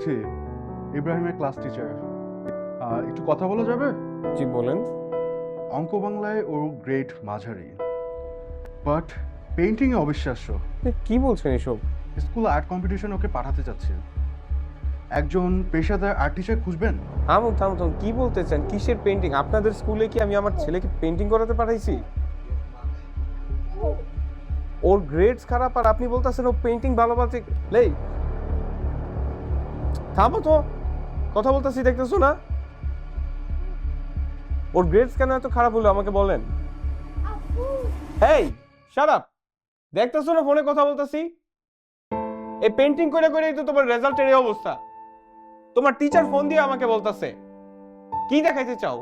বলছি, ইব্রাহিমের class teacher. একটু কথা বলা যাবে? জি বলেন। অঙ্ক বাংলায় ওর গ্রেড মাঝারি, বাট পেইন্টিংয়ে অবিশ্বাস্য। কি বলছেন এসব? স্কুল আর্ট কম্পিটিশন ওকে পাঠাতে চাচ্ছি। একজন পেশাদার আর্ট টিচার খুঁজবেন? থামুন থামুন থামুন, কি বলতে চান? কিসের পেন্টিং? আপনাদের স্কুলে কি আমি আমার ছেলেকে পেন্টিং করাতে পাঠাইছি? ওর গ্রেডস খারাপ আর আপনি বলতেছেন ও পেন্টিং ভালো পাচ্ছে? লেই থামো তো, কথা বলতেছি দেখতেছো না? ওর গ্রেডস কেন এত খারাপ হলো আমাকে বলেন। হেই শাট আপ, দেখতেছো না ফোনে কথা বলতেছি? এই পেন্টিং করে করেই তো তোমার রেজাল্টের এই অবস্থা। তোমার টিচার ফোন দিয়ে আমাকে বলতেছে কি দেখাইতে চাও?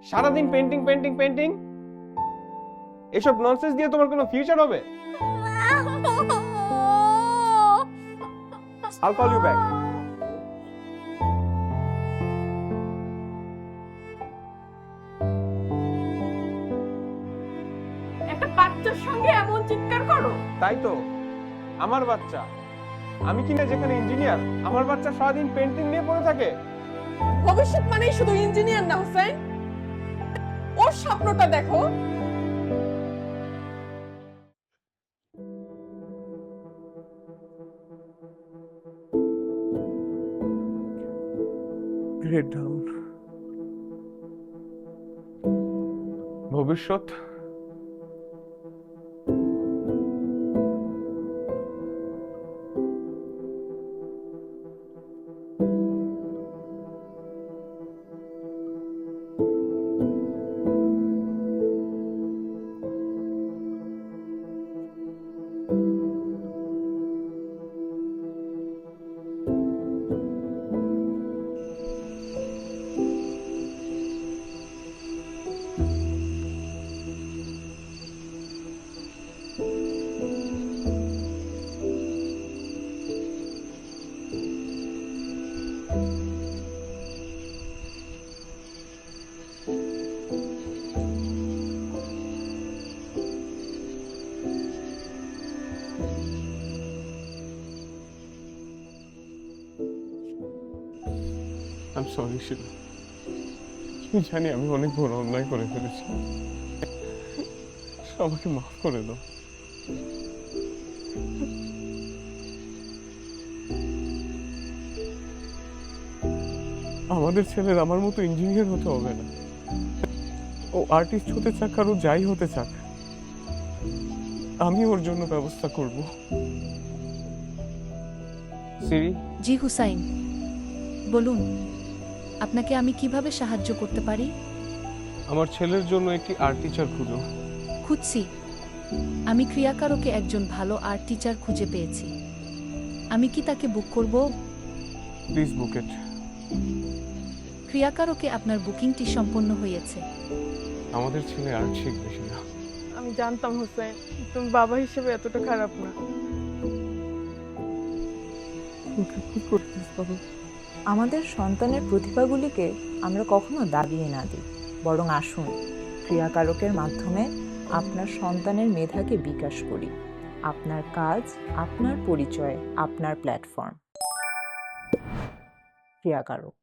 সারাদিন পেন্টিং পেন্টিং পেন্টিং, এসব ননসেন্স দিয়ে তোমার কোনো ফিউচার হবে? I'll call you back. একটা বাচ্চার সঙ্গে এমন চিৎকার করো? তাই তো, আমার বাচ্চা, আমি কিনা যেখানে ইঞ্জিনিয়ার, আমার বাচ্চা সারাদিন পেন্টিং নিয়ে পড়ে থাকে। ভবিষ্যৎ মানেই শুধু ইঞ্জিনিয়ার না হোসেন, ওর স্বপ্নটা দেখো। গ্রেড ডাউন, ভবিষ্যৎ I'm sorry শিলা, আমি জানি আমি অনেক বড় অন্যায় করে ফেলেছি, আমাকে মাফ করে দাও। আমাদের ছেলের আমার মতো ইঞ্জিনিয়ার হতে হবে না, ও আর্টিস্ট হতে চাক আর ও যাই হতে চাক, আমি ওর জন্য ব্যবস্থা করব। সিরি। জি হুসাইন, বলুন আপনাকে আমি কিভাবে সাহায্য করতে পারি? আমার ছেলের জন্য একটি আর্ট টিচার খুঁজো। খুঁজছি, আমি ক্রিয়াকারকে একজন ভালো আর্ট টিচার খুঁজে পেয়েছি। আমি কি তাকে বুক করব? প্লিজ বুক ইট। ক্রিয়াকারকে আপনার বুকিংটি সম্পন্ন হয়েছে। আমাদের ছেলে আর্ট শিখবে না। আমি জানতাম হোসেন তুমি বাবা হিসেবে এতটা খারাপ না। আমাদের সন্তানের প্রতিভাগুলিকে আমরা কখনো দাবিয়ে না দিই, বরং আসুন ক্রিয়াকারকের মাধ্যমে আপনার সন্তানের মেধাকে বিকাশ করি। আপনার কাজ, আপনার পরিচয়, আপনার প্ল্যাটফর্ম। ক্রিয়াকারক।